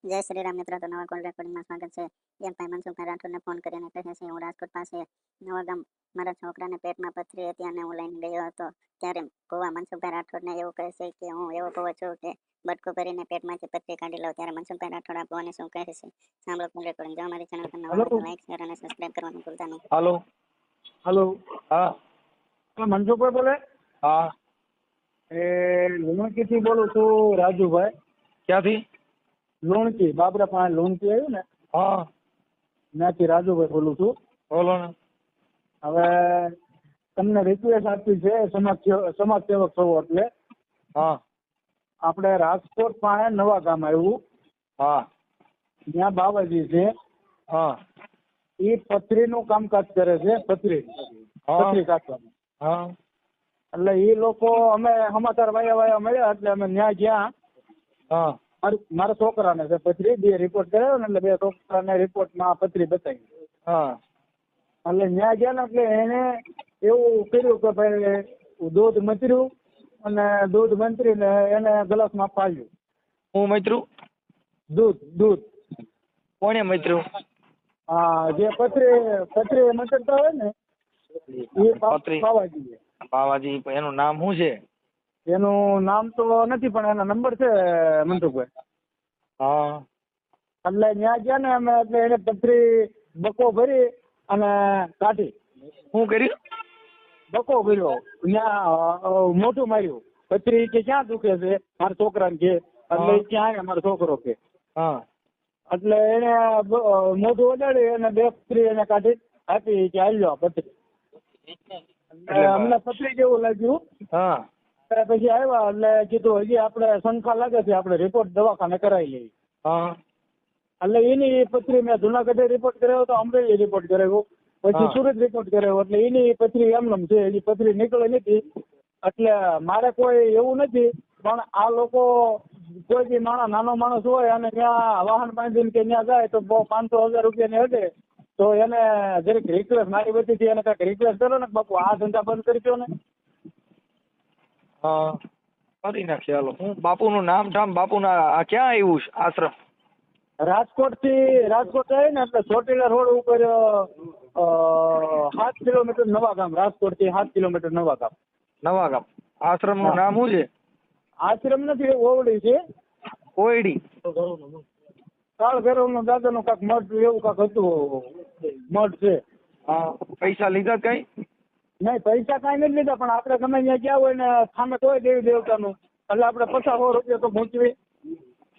જય શ્રી રામ મિત્રો. તો નવા કોલ રેકોર્ડિંગમાં સ્વાગત છે. એમ ભાઈ મનસુખભાઈ રાઠોડને ફોન કરીને કહે છે હું રાજકોટ પાસે નવા ગામ મારા છોકરાને પેટમાં પથરી હતી અને હું લઈને ગયો હતો ત્યારે ભુવા મનસુખભાઈ રાઠોડને એવું કહે છે કે હું એવો ભુવો છું કે બટકો ભરીને પેટમાંથી પથરી કાઢી લઉં. ત્યારે મનસુખભાઈ રાઠોડ આ ભુવાને શું કહે છે સાંભળો કોલ રેકોર્ડિંગ. જો અમારી ચેનલ પર નવા હોય તો લાઈક શેર અને સબસ્ક્રાઇબ કરવાનું ભૂલતા નહીં. હાલો. हेलो હા मनसुखભાઈ बोले હા લુણકી થી બોલું છું રાજુભાઈ. ક્યાંથી? લુણકી બાબરા પાસે લુણકી આવ્યું ને હા ત્યાંથી રાજુભાઈ બોલું છું. બોલો ને. હવે તમને રિક્વેસ્ટ આપી છે સમાજ સેવક છો એટલે હા આપણે રાજકોટ પાસે નવા ગામ આવ્યું હા ત્યાં બાવાજી છે હા એ પથરીનું કામકાજ કરે છે. પથરી કાઢવાનું હા એટલે એ લોકો અમે સમાચાર વાયા મળ્યા એટલે અમે ત્યાં ગયા. હા મારા છોકરાને છે પથરી, 2 રિપોર્ટ કરાવ્યો ને એટલે 2 છોકરાને રિપોર્ટમાં પથરી બતાવી. હા એટલે ત્યાં ગયા ને એટલે એને એવું કર્યું કે ભાઈ દૂધ મતર્યું અને દૂધ મંત્રીને એને ગ્લાસમાં પાડ્યું. હું મૈત્રું? દૂધ કોણે મૈત્રું? હા જે પથરી મચડતા હોય ને એ પથરી પાવા જોઈએ. બાવાજી એનું નામ શું છે? એનું નામ તો નથી પણ એનો નંબર છે મનસુખભાઈ. હા એટલે ત્યાં ગયા ને અમે એટલે એને પથરી બકો ભરી અને કાઢી. શું કર્યું? બકો કર્યો ત્યાં મોઢું માર્યું. પથરી કે ક્યાં દુખે છે મારા છોકરાને કે એટલે ઈ ક્યાં આવે મારો છોકરો કે હા એટલે એને મોઢું ઓડાડી અને 2 પથરી એને કાઢી આપી કે હાલ્યો પથરી. અમને પથરી જેવું લાગ્યું. હા પછી આવ્યા એટલે કીધું હજી આપણે શંકા લાગે છે આપણે રિપોર્ટ દવાખાને કરાવી લઈએ. હા એટલે એની પથરી મેં જુનાગઢે રિપોર્ટ કરાવ્યો તો અમરેલી રિપોર્ટ કરાવ્યો પછી હા. સુરત રિપોર્ટ કરાવ્યો એટલે એની પથરી એમનેમ છે એની પથરી નીકળે નથી. એટલે મારે કોઈ એવું નથી પણ આ લોકો કોઈ બી નાનો માણસ હોય અને ત્યાં વાહન બાંધીને કે ત્યાં જાય તો 500,000 રૂપિયાની હટે તો એને જરીક રિક્વેસ્ટ મારી વતીથી એને કાંઈક રિક્વેસ્ટ કરો ને બાપુ આ ધંધા બંધ કરી દો ને. હા કરી નાખીએ હાલો. હું બાપુનું નામ ઠામ બાપુના આ ક્યાં આવ્યું છે આશ્રમ? રાજકોટ જાય ને એટલે ચોટીલા રોડ ઉપર 7 કિલોમીટર નવા ગામ. રાજકોટ થી 7 કિલોમીટર નવા ગામ. નવા ગામ. આશ્રમનું નામ શું છે? આશ્રમ નથી ઓવડી છે. કોયડી. કાળ ભૈરવનો દાદાનું કાંઈક મઠ એવું કાંઈક હતું મઠ છે. હા પૈસા લીધા કઈ? નહીં પૈસા કાંઈ નથી લીધા પણ આપણે ગમે ત્યાં ગયા હોય ને સામે કોઈ દેવી દેવતાનું એટલે આપણે 50-100 રૂપિયા તો મૂકવી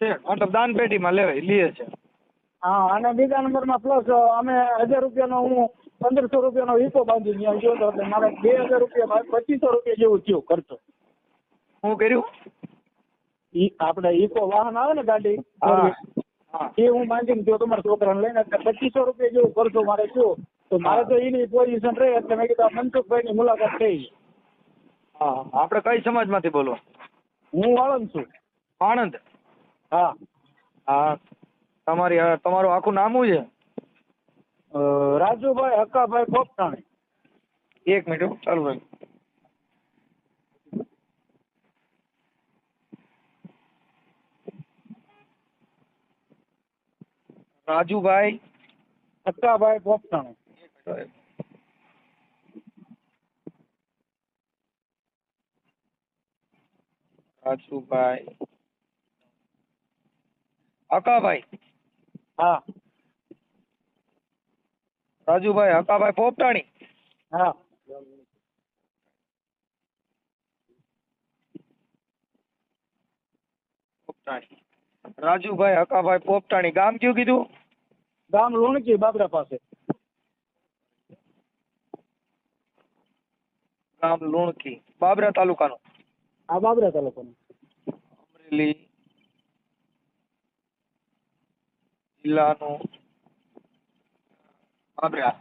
છે મતલબ દાન પેટીમાં લેવાય લે છે. હા અને બીજા નંબરમાં પ્લસ અમે 1000 રૂપિયાનો હું 1500 રૂપિયાનો ઈકો બાંધી ત્યાં ગયો હતો એટલે મારે 2000 રૂપિયા 2500 રૂપિયા જેવું થયું ખર્ચો. શું કર્યું? આપણે ઈકો વાહન આવે ને ગાડી હા હા એ હું બાંધીને ગયો તમારા છોકરાને લઈને એટલે 2500 રૂપિયા જેવું ખર્ચો મારે થયો. તો મારે તો એની પોઝિશન રહી એટલે મેં કીધું મનસુખભાઈની મુલાકાત થઈ. હા આપણે કઈ સમાજમાંથી બોલો? હું આણંદ છું. આણંદ? હા હા તમારું આખું નામ શું છે? રાજુભાઈ હક્કાભાઈ પોપટાણી. 1 મિનિટ હો, ચાલુ ભાઈ. રાજુભાઈ હક્કાભાઈ પોપટાણી. રાજુભાઈ હકાભાઈ. હા રાજુભાઈ હકાભાઈ પોપટાણી. હા પોપટાણી. રાજુભાઈ હકાભાઈ પોપટાણી. ગામ કયું કીધું? ગામ લુણકી બાબરા પાસે. ગામ લુણકી બાબરા તાલુકાનું. આ બાબરા તાલુકાનું. અમરેલી જિલ્લાનું બાબરા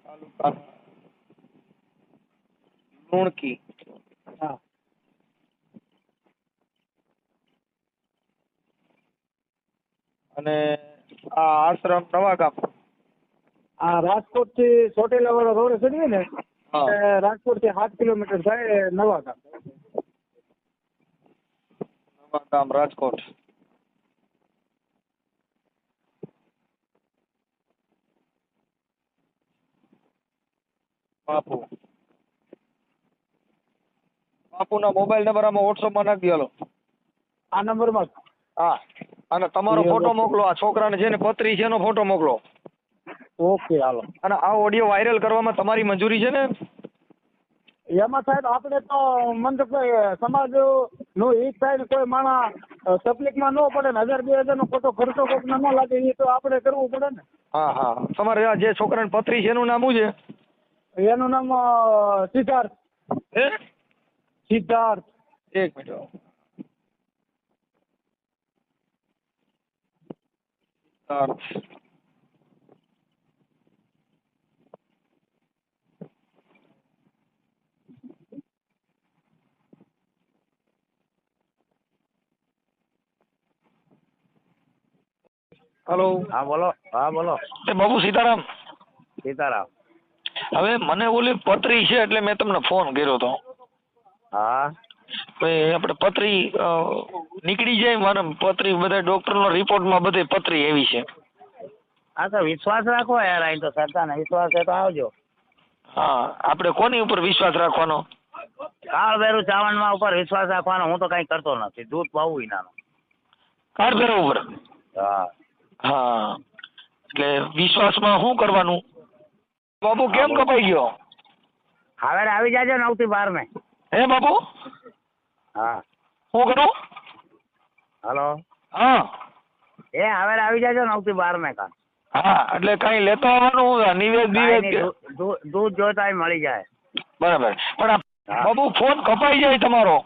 તાલુકાનું લુણકી. હા અને આ આશ્રમ નવા ગામ. આ રાજકોટ થી ચોટીલા વાળો રોડ ચડીએ ને હા રાજકોટ થી 7 કિલોમીટર થાય નવા ગામ. ગામ રાજકોટ. બાપુના મોબાઈલ નંબર આમાં વોટ્સઅપમાં નાખી દો. આ નંબરમાં હા, અને તમારો ફોટો મોકલો. આ છોકરાને જેને પત્રી છે એનો ફોટો મોકલો. ઓકે હાલો. અને આ ઓડિયો વાયરલ કરવામાં તમારી મંજૂરી છે ને? એમાં સાહેબ આપણે તો મનસુખભાઈ સમાજ નું હિત થાય ને કોઈ માણસ તકલીફમાં ન પડે ને 1000-2000 નો ખોટો ખર્ચો કોકને ન લાગે એ તો આપણે કરવું પડે ને. હા હા, તમારે આ જે છોકરાને પત્રી છે એનું નામ શું છે? એનું નામ સિદ્ધાર્થ. હે? સિદ્ધાર્થ. એક મિનિટ. હેલો. હા બોલો. હા બોલો. એ બાબુ સીતારામ. સીતારામ. હવે મને ઓલી પત્રી છે એટલે મેં તમને ફોન કર્યો હતો. હા. ભાઈ આપણે પત્રી નીકળી જાય મારે પત્રી બધા ડોક્ટરનો રિપોર્ટમાં બધે પત્રી એવી છે. હા તો વિશ્વાસ રાખો યાર, અહીં તો સરકારને વિશ્વાસ છે તો આવજો. હા, આપણે કોની ઉપર વિશ્વાસ રાખવાનો? કાળભૈરવ ચાવણમાં ઉપર વિશ્વાસ રાખવાનો. હું તો કઈ કરતો નથી, દૂધ પાવું નાનો. કાળભૈરવ ઉપર? હા. હા, એટલે વિશ્વાસમાં શું કરવાનું? બાબુ કેમ કપાઈ ગયો? હવે આવી જાજો 9 થી 12 મેં. હે બાબુ? હા. શું કરું? હલો. હા. એ હવે આવી જાજો 9 થી 12 મેં કાં. હા, એટલે કઈ લેતો આવવાનું નિવેદ દૂધ જોતા મળી જાય. બરાબર. પણ બાબુ ફોન કપાઈ જાય તમારો.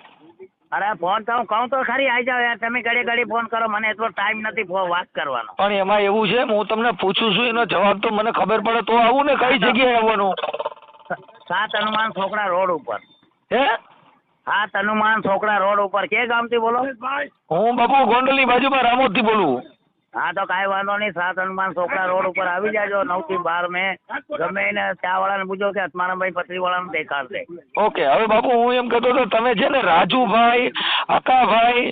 અરે ફોન તો હું કહું તો ખરી આવી જાવ યાર, તમે ઘડી ફોન કરો, મને એટલો ટાઈમ નથી વાત કરવાનો. પણ એમાં એવું છે હું તમને પૂછું છું એનો જવાબ તો મને ખબર પડે તો આવું ને. કઈ જગ્યાએ આવવાનું? 7 હનુમાન છોકરા રોડ ઉપર. હે? 7 હનુમાન છોકરા રોડ ઉપર. કે ગામથી બોલો? હું બાપુ ગોંડલની બાજુમાં રામોદ થી બોલું. હા તો કાંઈ વાંધો નહીં, 7 હનુમાન છોકરા રોડ ઉપર આવી જાજો 9 થી 12 મેં. ગમે એને ચા વાળાને પૂછો કે અતમારાભાઈ પત્રી વાળાને દેખાડશે. ઓકે. હવે બાપુ હું એમ કહેતો હતો તમે છે ને રાજુભાઈ અકાભાઈ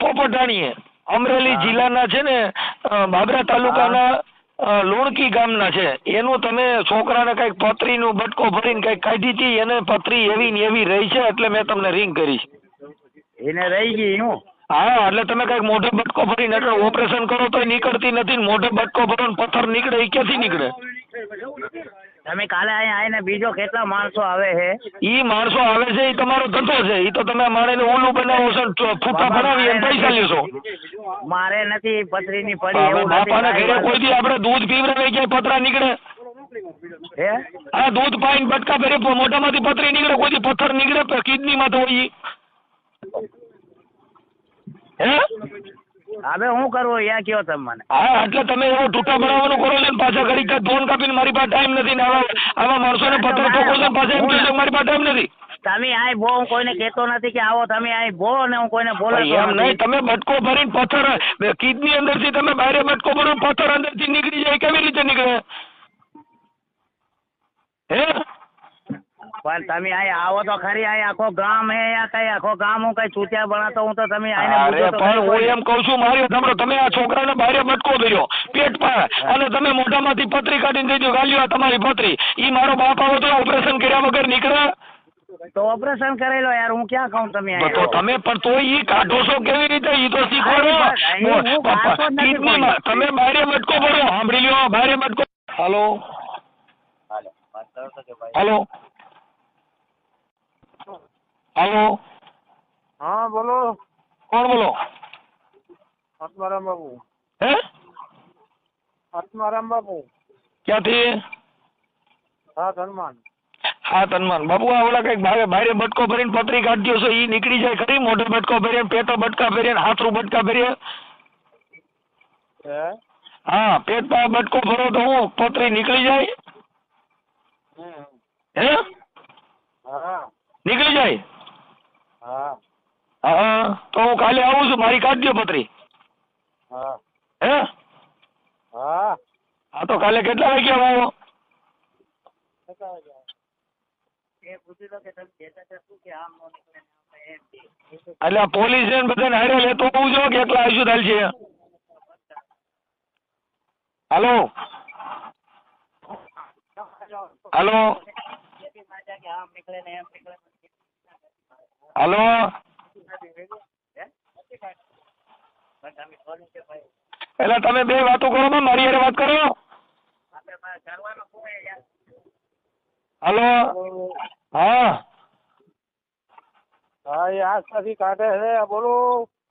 પોપટાણીએ અમરેલી જિલ્લાના છે ને બાબરા તાલુકાના લુણકી ગામના છે. એનું તમે છોકરાને કઈક પત્રીનું બટકો ભરીને કઈક કાઢી હતી, એને પત્રી એવી ને એવી રહી છે એટલે મેં તમને રિંગ કરી. એને રહી ગઈ હું? હા, એટલે તમે કઈક મોઢે બટકો ભરીને એટલે ઓપરેશન કરો તો નીકળતી નથી. મોઢે બટકો ભરો ને પથ્થર નીકળે એ ક્યાંથી નીકળે? તમે કાલે અહીંયા આવીને બીજો કેટલા માણસો આવે છે? ઈ માણસો આવે છે એ તમારો ધંધો છે. ઈ તો તમે માણેને ઓલું બનાવો છો, ફૂફા બનાવી અને પૈસા લેશો. મારે નથી પથરીની પડી એવું. બાપાને ઘરે કોઈ દી આપણે દૂધ પીવડાવી ક્યાંય પતરા નીકળે? હે? હા, દૂધ પાઈને બટકા ભરી મોઢામાંથી પથરી નીકળે? કોઈ દી પથ્થર નીકળે કિડનીમાં તો હોય? હે? હવે હું કરવું યા કયો તમે મને? હા, એટલે તમે એવો ટૂટા બનાવવાનું કરો છો ને પાછા ઘડી ફોન કાપીને મારી પાસે ટાઈમ નથી ને આવા માણસોને પથ્થર ઠોકો છો પાછા એમ કહો છો મારી પાસે ટાઈમ નથી. તમે આય બો, હું કોઈને કહેતો નથી કે આવો તમે આય બો, ને હું કોઈને બોલાતો એમ નહીં. તમે બટકો ભરીને પથ્થર કિડની અંદરથી તમે બહાર બટકો ભરો પથ્થર અંદરથી નીકળી જાય કેવી રીતે નીકળે? હે? પણ તમે આય આવો તો ખરી. આય આખો ગામ હે યા કઈ આખો ગામ હું કઈ છૂટ્યા બનાતો હું તો તમે આઈને અરે પણ હું એમ કહું છું મારી સાંભળો, તમે આ છોકરાને બહાર બટકો ભર્યો પેટ પર અને તમે મોઢામાંથી પથરી કાઢીને દીધું ગાલ્યો તમારી પથરી. ઈ મારો બાપ આવો તો ઓપરેશન કર્યા વગર નીકળે? તો ઓપરેશન કરેલો યાર, હું ક્યાં કહું તમે? તો તમે પણ તો ઈ કાઢો છો કેવી રીતે? ઈ તો શીખવાડો. કિડનીમાં તમે બહાર બટકો ભરો. સાંભળી લ્યો, બહાર બટકો. હાલો હાલો હાલો. હા બોલો. કોણ બોલો? આત્મારામ બાપુ. હે? આત્મારામ બાપુ. ક્યાંથી? હા હનુમાન. હા તન્માન બાપુ, આ ઓલા કઈક બારે બટકો ભરીને પતરી કાઢ્યો છે ઈ નીકળી જાય ખરી? મોઢે બટકો ભરીએ, પેટો બટકા ભરીએ, હાથરું બટકા ભરીએ. હા, પેટ પર બટકો ભરો તો હું પતરી નીકળી જાય? હે? હા નીકળી જાય? હા હા, તો હું કાલે આવું છું, મારી કાઢજો પતરી. હા હે? હા હા તો કાલે કેટલા વાગ્યા આવો? એ પૂછી લો કે તમે કહેતા હતા શું કે આમ નો નીકળે. એટલે આ પોલીસ ને બધાને હારે લેતો હોવું જોઈએ કે એકલા આવીશું થાય છે? હાલો હાલો હાલો એટલે તમે બે વાતો કરો ને, મારી હારે વાત કરો. હાલો હા હા એ આસ્થાથી કાઢે છે, બોલો.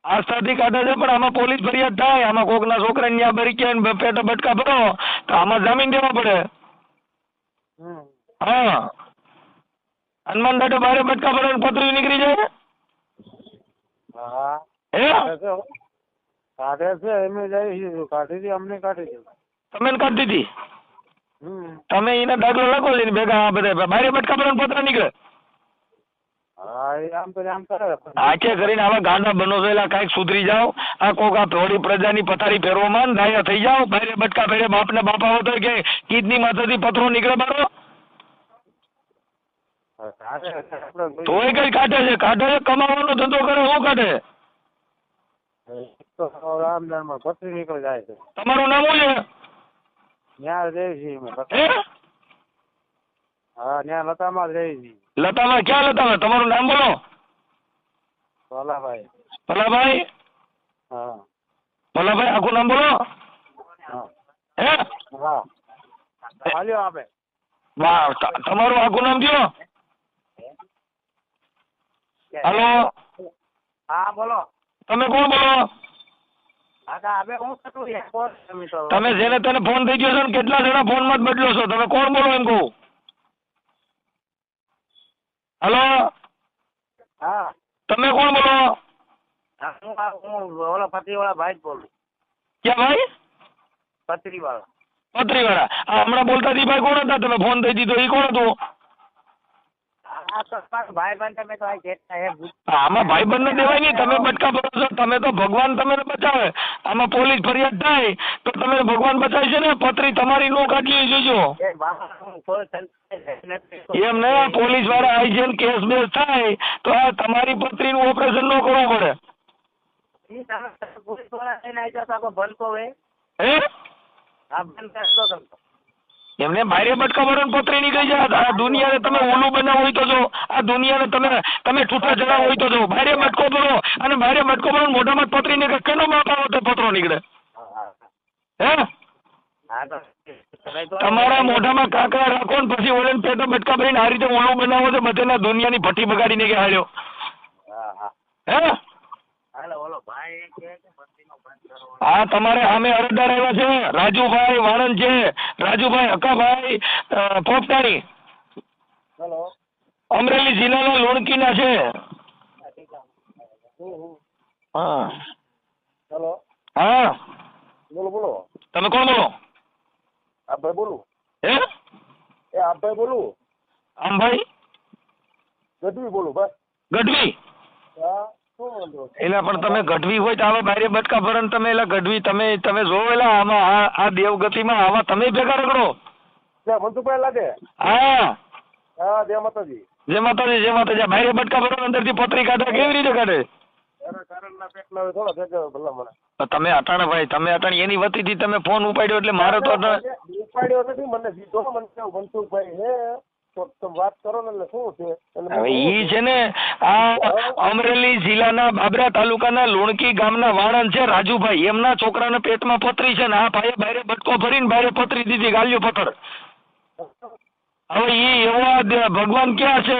આસ્થાથી કાઢે છે, પણ આમાં પોલીસ ફરિયાદ થાય, આમાં કોકના છોકરાને ત્યાં બરીકે પેટે બટકા ભરો તો આમાં જામીન દેવા પડે. હા હનુમાન દાદા બારે બટકા ભરો ને પતરી નીકળી જાય. હા હે કાઢે છે એમ જાય કાઢી હતી, અમને કાઢી હતી. તમે કાઢી દીધી? તમે એને દાખલો લખો લઈને ભેગા આ બધા બારે બટકા ભરો ને પતરા નીકળે. હા એ આમ તો આમ કરે. આંખે કરીને આવા ગાંડા બનો છો, એટલે કાંઈક સુધરી જાઓ. આ કોક આ થોડી પ્રજાની પથારી ફેરવોમાં ડાયા થઈ જાઓ. બારે બટકા ફેરે બાપને બાપા હોતો કે કીડની માથેથી પથરો નીકળે બારો. તોય કઈ કાઢે છે, કાઢે છે, કમાવાનો ધંધો કરે, શું કાઢે? રામદાનમાં પથરી નીકળી જાય છે. તમારું નામ શું છે? ન્યા રહી છે. હે હા ન્યા લતામાં જ રહી છે. લતામાં? ક્યાં લતામાં? તમારું નામ બોલો. ભલાભાઈ. ભલાભાઈ? હા ભલાભાઈ આખું નામ બોલો. હા હે હા હાલ્યો આપે. વાહ, તમારું આખું નામ કયો? હાલો હા બોલો. તમે કોણ બોલો? તમે જેને તેને ફોન થઈ ગયો છો ને, કેટલા જણા ફોન માં જ બદલો છો? તમે કોણ બોલો એમ કહું? હાલો હા તમે કોણ બોલો? હું ઓલા પતરી વાળા ભાઈ જ બોલું. ક્યાં ભાઈ? પતરી વાળા. પતરી વાળા. આ હમણાં બોલતા હતી ભાઈ કોણ હતા? તમે ફોન થઈ દીધો એ કોણ હતું? ભાઈ બંધ તમે તો આમાં ભાઈબંધ ને દેવાય નહીં. તમે બટકા ભરો છો, તમે તો ભગવાન તમને બચાવે. આમાં પોલીસ ફરિયાદ થાય તો તમે ભગવાન બચાવે છે ને. પતરી તમારી નો કાઢી જોજો. એમ નહીં, પોલીસ વાળા આવી જાય કેસ બેસ થાય તો આ તમારી પતરીનું ઓપરેશન ન કરવું પડે. હે એમને બારે બટકા ભરો ને પતરી નીકળી જાય. આ દુનિયાને તમે ઓલું બનાવો હોય તો જો, આ દુનિયાને તમે છૂટા જણાવો હોય તો જો. બારે બટકો ભરો અને બારે બટકો ભરો મોઢામાં પતરી નીકળે, કેનો બાપ આવો તો પતરો નીકળે? હે તમારા મોઢામાં કાંકરા રાખો ને પછી ઓલે પેટે બટકા ભરીને આ રીતે ઓલું બનાવો તો બધેના દુનિયાની ભઠ્ઠી બગાડીને કે હાલ્યો. હે હા તમારે સામે અરજદાર આવ્યા છે, રાજુભાઈ વાણંદ છે, રાજુભાઈ હકાભાઈ પોપટાણી, અમરેલી જિલ્લાના લોણકીના છે. હા હેલો હા બોલો બોલો. તમે કોણ બોલો? આપભાઈ બોલું. હે એ આપભાઈ બોલું. આમ ભાઈ ગઢવી બોલું ભાઈ. ગઢવી? હા શું વાંધો? એટલે પણ તમે ગઢવી હોય તો આવા બારે બટકા ભરણ તમે એટલે ગઢવી તમે જોવેલા આમાં આ દેવગતિમાં આવા તમે ભેગા રગડો. મનસુખભાઈ લાગે. હા હા જય માતાજી. જય માતાજી જય માતાજી. બારે બટકા ભરણ અંદરથી પતરી કાઢે કેવી રીતે કાઢે? તમે અટાણે ભાઈ તમે અટાણે એની વતીથી તમે ફોન ઉપાડ્યો એટલે મારે તો ઉપાડ્યો નથી. મને દીધો મને મનસુખભાઈ હે તો વાત કરો ને એટલે શું છે. હવે ઈ છે ને આ અમરેલી જિલ્લાના બાબરા તાલુકાના લોણકી ગામના વાણંદ છે રાજુભાઈ, એમના છોકરાના પેટમાં પતરી છે ને આ ભાઈએ બારે બટકો ભરીને બારે પતરી દીધી, ગાલ્યો પથર. હવે ઈ એવા ભગવાન ક્યાં છે?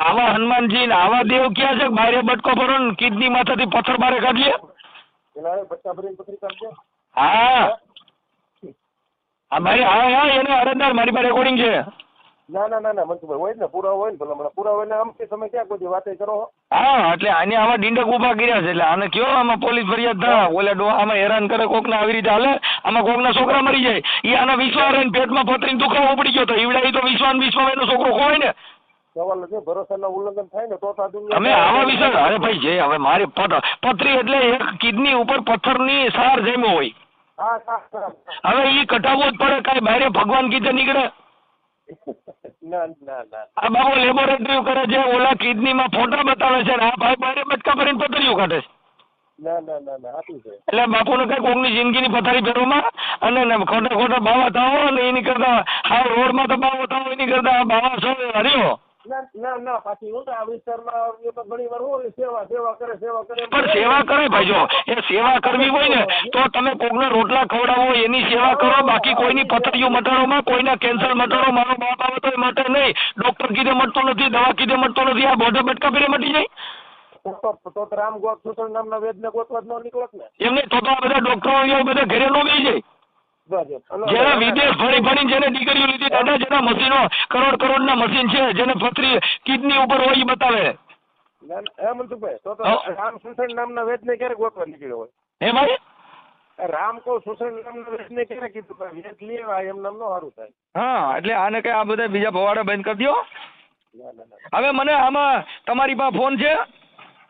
આવા હનુમાનજી ને આવા દેવ ક્યાં છે? બારે બટકો ભરો ને કિડની માથાથી પથ્થર બારે કાઢીએ. હા હા ભાઈ હા હા એને અરજદાર મારી પાસે રેકોર્ડિંગ છે. ના ના ના ના મનસુખભાઈ હોય ને પૂરા હોય ને ભલા પૂરા હોય ને આમ તમે ક્યાં કોઈ વાતે કરો. હા એટલે આને આવા ડીંડક ઉભા કર્યા છે એટલે આને કયો આમાં પોલીસ ફરિયાદ થાય. ઓલા આમાં હેરાન કરે કોકને આવી રીતે હાલે. આમાં કોકના છોકરા મરી જાય એ આના વિશ્વા રહીને પેટમાં પતરીને દુખાવો પડી ગયો તો ઈવડા તો વિશ્વા એનો છોકરો ખોવાય ને. સવાલ છે ભરોસાના ઉલ્લંઘન થાય ને તો અમે આવા વિશે અરે ભાઈ જે હવે મારી પથરી એટલે એક કિડની ઉપર પથ્થરની સાર જેમો હોય. હવે ઈ કટાવવો જ પડે. કાંઈ બારે ભગવાન કીધે નીકળે? ના ના ના આ બાબુ લેબોરેટરી કરે છે, ઓલા કિડનીમાં ફોટા બતાવે છે, અને આ ભાઈ બારે બચકા ભરીને પથરીઓ કાઢે છે. ના ના ના ના સાચું છે. એટલે બાપુને કઈ કોકની જિંદગીની પથારી ફેરવમાં અને ખોટા ખોટા બાવા થાવો અને એની કરતા હા રોડમાં તો બાવો થાવો એની કરતા બાવા છો હર્યો. ના ના ના પાછી હું તો આ વિસ્તારમાં એમાં ઘણી વાર હોય સેવા કરે પણ સેવા કરે ભાઈ, જો એ સેવા કરવી હોય ને તો તમે કોકને રોટલા ખવડાવો એની સેવા કરો, બાકી કોઈની પથરીઓ મટાડોમાં, કોઈના કેન્સર મટાડો, મારો બાપ આવે તો એ માટે નહીં, ડોક્ટર કીધે મટતો નથી, દવા કીધે મટતો નથી, આ બોધે બટકા ફેરે મટી જાય. તો રામ ગોત સુસણ નામના વેદને ગોતવા જ ન નીકળત ને. એમને તો આ બધા ડોક્ટરો બધા ઘરે નો બેસી જાય. જેના વિદેશ ફરી ફરીને જેને દીકરીઓ લીધી દાદા, જેના મશીનો કરોડના મશીન છે, જેને પથરી કિડની ઉપર હોય એ બતાવે. હે મનસુખભાઈ, તો રામ સુસણ નામના વેદને ક્યારે ગોતવા નીકળ્યો હોય? હે ભાઈ, રામ કો સુસણ નામના વેદને ક્યારે કીધું વેદ લેવા એમ નામ નો સારું થાય. હા, એટલે આને કઈ આ બધા બીજા ભવાડા બંધ કરી દો. ના ના ના. હવે મને આમાં તમારી પાસે ફોન છે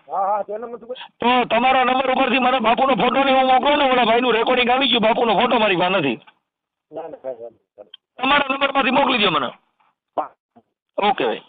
હા તેનો મનસુખભાઈ. તો તમારા નંબર ઉપરથી મને બાપુનો ફોટો ને હું મોકલો ને, ઓલા ભાઈનું રેકોર્ડિંગ આવી ગયું, બાપુનો ફોટો મારી પાસે નથી. ના ના તમારા નંબરમાંથી મોકલી દો મને. ઓકે ભાઈ.